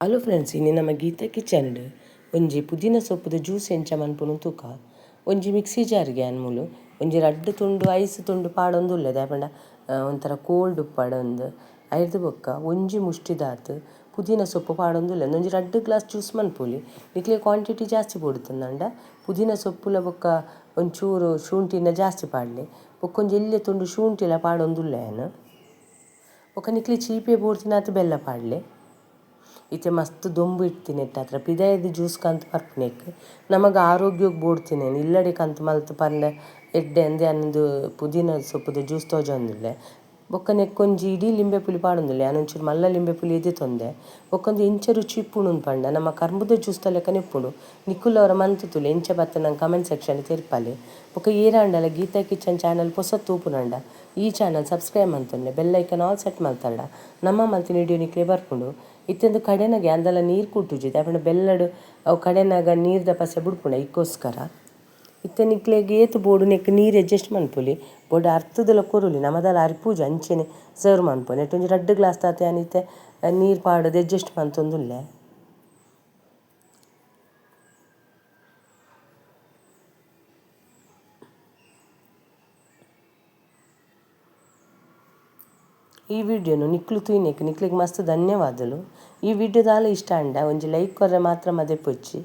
Hello friends, ಇನ್ನು ನಮ್ಮ ಗೀತಾ ಕಿಚನ್ಡ್ ಒಂಜಿ ಪುದೀನ ಸೊಪ್ಪುದ ಜ್ಯೂಸ್ ಎಂಚ ಮನ್ಪುನು ತೂಕ ಒಂಜಿ ಮಿಕ್ಸಿ ಜಾರ್ಗೆ ಅನ್ಮೂಲು ಒಂಜಿ ರಡ್ಡ್ ತುಂಡು ಐಸ್ ತುಂಡು ಪಾಡೊಂದುಲ್ಲೆ ದಾಯಪಂಡ ಒಂಥರ ಕೋಲ್ಡ್ ಉಪ್ಪಡೊಂದು ಐರ್ದು ಬೊಕ್ಕ ಒಂಜಿ ಮುಷ್ಟಿದಾತ್ ಪುದೀನ ಸೊಪ್ಪು ಪಾಡೊಂದುಲ್ಲೆ ಒಂಜಿ 2 ಗ್ಲಾಸ್ ಜ್ಯೂಸ್ ಮನ್ಪೊಲಿ. ನಿಕ್ಲೆ ಕ್ವಾಂಟಿಟಿ ಜಾಸ್ತಿ ಪೋಡುತ್ತಂಡ ಪುದೀನ ಸೊಪ್ಪುಲ ಬೊಕ್ಕ ಒಂಚೂರು ಶುಂಠಿನ ಜಾಸ್ತಿ ಪಾಡಲಿ ಬೊಕ್ಕ ಒಂಜಿ ಎಲ್ಯ ತುಂಡು ಶುಂಠಿಲ ಪಾಡೊಂದುಲ್ಲೆನ್ ಬೊಕ್ಕ ನಿಕ್ಲೆ ಚೀಪೆ ಬೋಡ್ತಿನಾತ್ ಬೆಲ್ಲ ಪಾಡಲೆ. ಇತ್ತೆ ಮಸ್ತ್ ದೊಂಬು ಇಡ್ತೀನಿ ಹತ್ರ ಪಿದಾಯದ ಜ್ಯೂಸ್ ಕಂತು ಪರ್ಪುನೆಕ್ ನಮಗೆ ಆರೋಗ್ಯಕ್ಕೆ ಬೋಡ್ತಿನೇನು ಇಲ್ಲಡೆ ಕಂತು ಮಲ್ತು ಪಂಡ ಎಡ್ಡೆ ಅಂದೆ ಅನ್ನದು ಪುದೀನ ಸೊಪ್ಪುದ ಜ್ಯೂಸ್ ತೋಜೊಂದುಲ್ಲೆ ಬೊಕ್ಕ ನೆಕ್ಕೊಂಜಿ ಇಡೀ ಲಿಂಬೆ ಪುಲಿ ಪಾಡೊಂದುಲ್ಲೆ ಒಂಚೂರು ಮಲ್ಲ ಲಿಂಬೆ ಪುಲಿ ಎದೆ ತೊಂದೆ ಬೊಕ್ಕೊಂದು ಎಂಚ ರುಚಿ ಇಪ್ಪುಂಡು ಪಂಡ ನಮ್ಮ ಕರ್ಬುದ ಜ್ಯೂಸ್ ತಲೆಕನೆ ಇಪ್ಪುಂಡು. ನಿಕ್ಕುಲವರ ಮಂತುತುಲೆ ಎಂಚ ಬತ್ತ ನಂಗೆ ಕಮೆಂಟ್ ಸೆಕ್ಷನ್ ತೆರ್ಪಲೆ ಬೊಕ್ಕ ಏರಾಂಡಲ ಗೀತಾ ಕಿಚನ್ ಚಾನಲ್ ಪೊಸ ತೂಪುನಂಡ ಈ ಚಾನಲ್ ಸಬ್ಸ್ಕ್ರೈಬ್ ಮಂತೊಂಡೆ ಬೆಲ್ ಐಕನ್ ಆಲ್ ಸೆಟ್ ಮಲ್ತಂಡ ನಮ್ಮ ಮಲ್ತಿನ ವಿಡಿಯೋ ನಿಕ್ಲೆ ಬರ್ಪುಂಡು. ಇತ್ತೆಂದು ಕಡೆನಾಗೆ ಅಂದಲ ನೀರು ಕುಟ್ಟುಜಿ ದಾಯಪಂಡ ಬೆಲ್ಲಡು ಅವು ಕಡೆನಾಗ ನೀರ್ದ ಪಸೆ ಬಿಡ್ಪುಂಡ ಇಕ್ಕೋಸ್ಕರ ಇತ್ತೆ ನಿಕ್ಲೆಗೆ ಏತು ಬೋಡು ನೆಕ್ ನೀರು ಅಡ್ಜಸ್ಟ್ ಮನ್ಪೊಲಿ ಬೋಡು ಅರ್ತದಲ ಕೊರುಲಿ ನಮ್ಮದಲ್ಲ ಅರಿಪೂಜೆ ಅಂಚೆನೆ ಸರ್ವ್ ಮನ್ಪೊಲಿ ನೆಟ್ ಒಂಜಿ 2 ಗ್ಲಾಸ್ ತಾತೆ ಅನಿತೆ ನೀರು ಪಾಡೋದು ಅಡ್ಜಸ್ಟ್ ಮನ್ತೊಂದುಲ್ಲೆ. ಈ ವಿಡಿಯೋನು ನಿಕ್ಲು ತೂಯಿನೆಕ್ ನಿಕ್ಲೆಗ್ ಮಸ್ತ್ ಧನ್ಯವಾದಲು. ಈ ವಿಡಿಯೋದಾಲ ಇಷ್ಟ ಅಂಡ ಒಂಜಿ ಲೈಕ್ ಕೊರ್ರೆ ಮಾತ್ರ ಮದೆ ಪೊಚ್ಚಿ